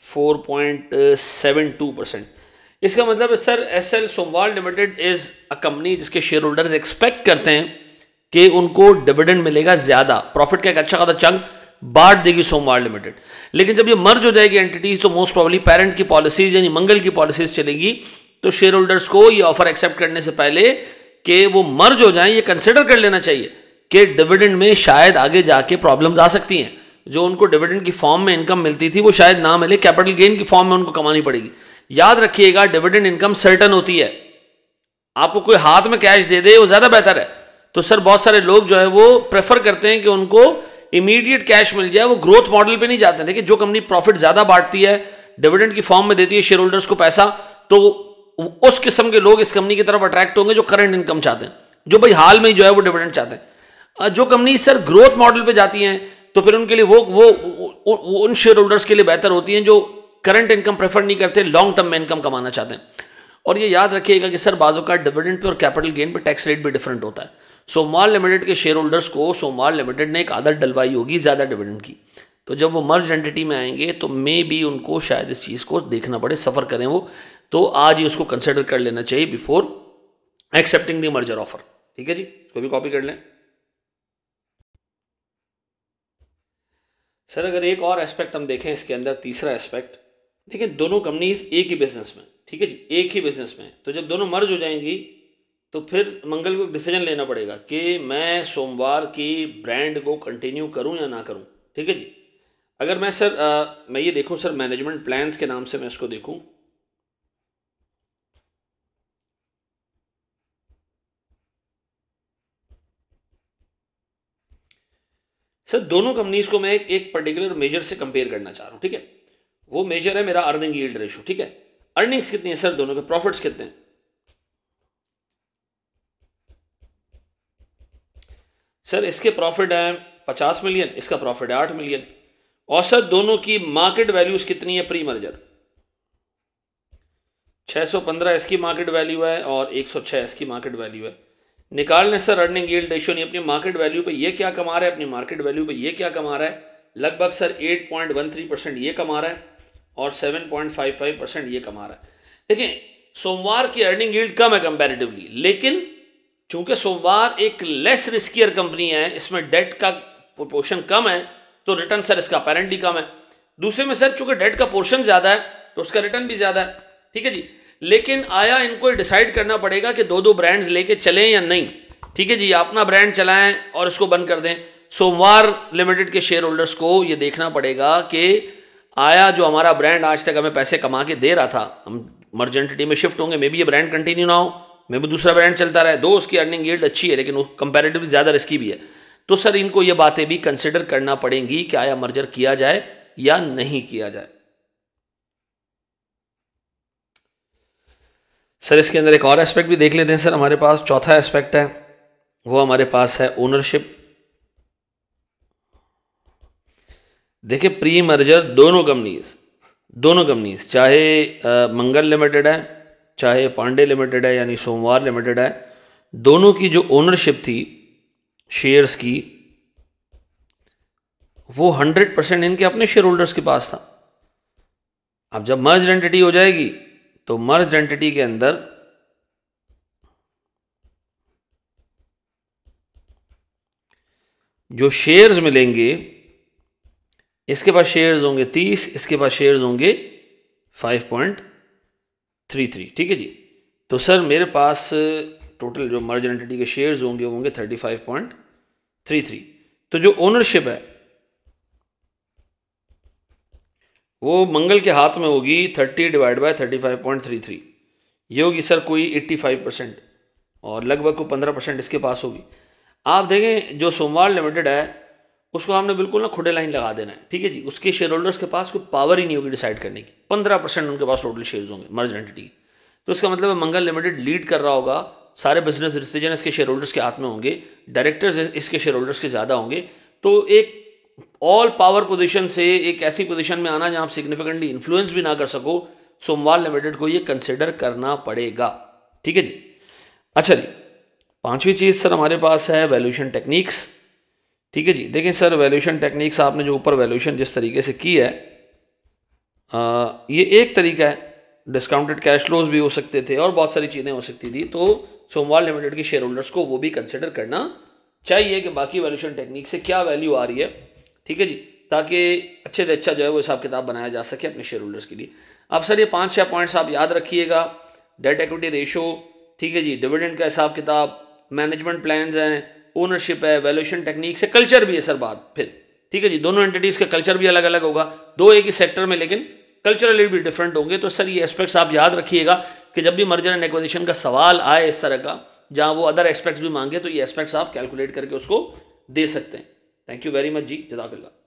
4.72%। इसका मतलब है सर एसएल सोमवार लिमिटेड इज अ कंपनी जिसके शेयर होल्डर्स एक्सपेक्ट करते हैं कि उनको डिविडेंड मिलेगा ज्यादा, प्रॉफिट का एक अच्छा खासा चंक बांट देगी सोमवार लिमिटेड। लेकिन जब ये मर्ज हो जाएगी एंटिटीज तो मोस्ट प्रोबेबली पेरेंट की पॉलिसीज यानी मंगल की पॉलिसीज चलेगी, तो शेयर होल्डर्स को ये ऑफर एक्सेप्ट करने से पहले कि वो मर्ज हो जाएं ये कंसिडर कर लेना चाहिए कि डिविडेंड में शायद आगे जाके प्रॉब्लम्स आ सकती हैं। जो उनको डिविडेंड की फॉर्म में इनकम मिलती थी वो शायद ना मिले, कैपिटल गेन की फॉर्म में उनको कमानी पड़ेगी। याद रखिएगा डिविडेंड इनकम सर्टन होती है, आपको कोई हाथ में कैश दे दे वो ज्यादा बेहतर है। तो सर बहुत सारे लोग जो है वो प्रेफर करते हैं कि उनको इमीडिएट कैश मिल जाए, वो ग्रोथ मॉडल पे नहीं जाते। देखिए जो कंपनी प्रॉफिट ज्यादा बांटती है, डिविडेंड की फॉर्म में देती है शेयर होल्डर्स को पैसा, तो उस किस्म के लोग इस कंपनी की तरफ अट्रैक्ट होंगे जो करंट इनकम चाहते हैं, जो भाई हाल में जो है वो डिविडेंड चाहते हैं। जो कंपनी सर ग्रोथ मॉडल पे जाती हैं तो फिर उनके लिए वो उन शेयर होल्डर्स के लिए बेहतर होती हैं जो करंट इनकम प्रेफर नहीं करते, लॉन्ग टर्म में इनकम कमाना चाहते हैं। और ये याद रखिएगा कि सर बाजू का डिविडेंड पे और कैपिटल गेन पे टैक्स रेट भी डिफरेंट होता है। सोमवार लिमिटेड के शेयर होल्डर्स को सोमवार लिमिटेड ने एक आदत डलवाई होगी ज्यादा डिविडेंड की, तो जब वो मर्ज एंटिटी में आएंगे तो मे बी उनको शायद इस चीज को देखना पड़े, सफर करें वो, तो आज ही उसको कंसिडर कर लेना चाहिए before accepting the merger offer. ठीक है जी, इसको भी कॉपी कर लें। सर अगर एक और एस्पेक्ट हम देखें इसके अंदर, तीसरा एस्पेक्ट देखें, दोनों कंपनीज एक ही बिजनेस में, ठीक है जी, एक ही बिजनेस में, तो जब दोनों मर्ज हो जाएंगी तो फिर मंगल को डिसीजन लेना पड़ेगा कि मैं सोमवार की ब्रांड को कंटिन्यू करूं या ना करूं। ठीक है जी, अगर मैं सर मैं ये देखूं सर मैनेजमेंट प्लान्स के नाम से मैं इसको देखूं, सर दोनों कंपनीज को मैं एक पर्टिकुलर मेजर से कंपेयर करना चाह रहा हूं। ठीक है, वो मेजर है मेरा अर्निंग यील्ड रेशो। ठीक है, अर्निंग्स कितनी है सर दोनों के, प्रॉफिट्स कितने हैं। सर इसके प्रॉफिट है 50 मिलियन, इसका प्रॉफिट है 8 मिलियन। औसत दोनों की मार्केट वैल्यूज कितनी है प्री मर्जर, 615 इसकी मार्केट वैल्यू है और 106 इसकी मार्केट वैल्यू है। निकालने सर अर्निंग यील्ड रेशियो नहीं, अपनी मार्केट वैल्यू पे ये क्या कमा रहा है, अपनी मार्केट वैल्यू पे ये क्या कमा रहा है, लगभग सर 8.13% ये कमा रहा है और 7.55% ये कमा रहा है। देखिए सोमवार की अर्निंग यील्ड कम है कंपैरेटिवली, लेकिन चूंकि सोमवार एक लेस रिस्कियर कंपनी है, इसमें डेट का प्रोपोर्शन कम है, तो रिटर्न सर इसका अपेरेंटली कम है। दूसरे में सर चूंकि डेट का पोर्शन ज्यादा है तो उसका रिटर्न भी ज्यादा है। ठीक है जी, लेकिन आया इनको डिसाइड करना पड़ेगा कि दो दो ब्रांड्स लेके चलें या नहीं। ठीक है जी, या अपना ब्रांड चलाएं और इसको बंद कर दें। सोमवार लिमिटेड के शेयर होल्डर्स को ये देखना पड़ेगा कि आया जो हमारा ब्रांड आज तक हमें पैसे कमा के दे रहा था, हम मर्ज एंटिटी में शिफ्ट होंगे, मे बी ये ब्रांड कंटिन्यू ना हो, मे भी दूसरा ब्रांड चलता रहे, दो उसकी अर्निंग यील्ड अच्छी है लेकिन वो कंपैरेटिवली ज्यादा रिस्की भी है। तो सर इनको ये बातें भी कंसिडर करना पड़ेंगी कि आया मर्जर किया जाए या नहीं किया जाए। सर इसके अंदर एक और एस्पेक्ट भी देख लेते हैं सर, हमारे पास चौथा एस्पेक्ट है, वो हमारे पास है ओनरशिप। देखिए प्री मर्जर दोनों कंपनीज चाहे मंगल लिमिटेड है चाहे पांडे लिमिटेड है यानी सोमवार लिमिटेड है, दोनों की जो ओनरशिप थी शेयर्स की वो 100% इनके अपने शेयर होल्डर्स के पास था। अब जब मर्ज एंटिटी हो जाएगी तो मर्ज एंटिटी के अंदर जो शेयर्स मिलेंगे, इसके पास शेयर्स होंगे 30, इसके पास शेयर्स होंगे 5.33। ठीक है जी, तो सर मेरे पास टोटल जो मर्ज एंटिटी के शेयर्स होंगे वो होंगे 35.33। तो जो ओनरशिप है वो मंगल के हाथ में होगी 30/35.33, ये होगी सर कोई 85% और लगभग को 15% इसके पास होगी। आप देखें जो सोमवार लिमिटेड है उसको हमने बिल्कुल ना खुले लाइन लगा देना है। ठीक है जी, उसके शेयर होल्डर्स के पास कोई पावर ही नहीं होगी डिसाइड करने की, 15% उनके पास टोटल शेयर्स होंगे मर्ज एंटिटी। तो इसका मतलब मंगल लिमिटेड लीड कर रहा होगा, सारे बिजनेस डिसीजन इसके शेयर होल्डर्स के हाथ में होंगे, डायरेक्टर्स इसके शेयर होल्डर्स के ज़्यादा होंगे। तो एक ऑल पावर पोजीशन से एक ऐसी पोजीशन में आना जहां आप सिग्निफिकेंटली इन्फ्लुएंस भी ना कर सको, सोमवार लिमिटेड को ये कंसिडर करना पड़ेगा। ठीक है जी, अच्छा जी, पांचवी चीज़ सर हमारे पास है वैल्यूएशन टेक्निक्स। ठीक है जी, देखें सर वैल्यूएशन टेक्निक्स आपने जो ऊपर वैल्यूएशन जिस तरीके से की है, ये एक तरीका है। डिस्काउंटेड कैश फ्लोज भी हो सकते थे और बहुत सारी चीज़ें हो सकती थी, तो सोमवार लिमिटेड के शेयर होल्डर्स को वो भी कंसिडर करना चाहिए कि बाकी वैल्यूएशन टेक्निक से क्या वैल्यू आ रही है, ठीक है जी, ताकि अच्छे से अच्छा जो है वो हिसाब किताब बनाया जा सके अपने शेयर होल्डर्स के लिए। अब सर ये 5-6 पॉइंट्स आप याद रखिएगा। डेट इक्विटी रेशो, ठीक है जी, डिविडेंड का हिसाब किताब, मैनेजमेंट प्लान्स हैं, ओनरशिप है, वैल्यूएशन टेक्निक से, कल्चर भी है सर बात फिर, ठीक है जी, दोनों एंटिटीज़ का कल्चर भी अलग अलग होगा, दो एक ही सेक्टर में लेकिन कल्चरली भी डिफरेंट होंगे। तो सर ये एस्पेक्ट्स आप याद रखिएगा कि जब भी मर्जर एंड एक्विजिशन का सवाल आए इस तरह का, जहां वो अदर एस्पेक्ट्स भी मांगे, तो ये एस्पेक्ट्स आप कैलकुलेट करके उसको दे सकते हैं। थैंक यू वेरी मच जी, जज़ाकल्लाह।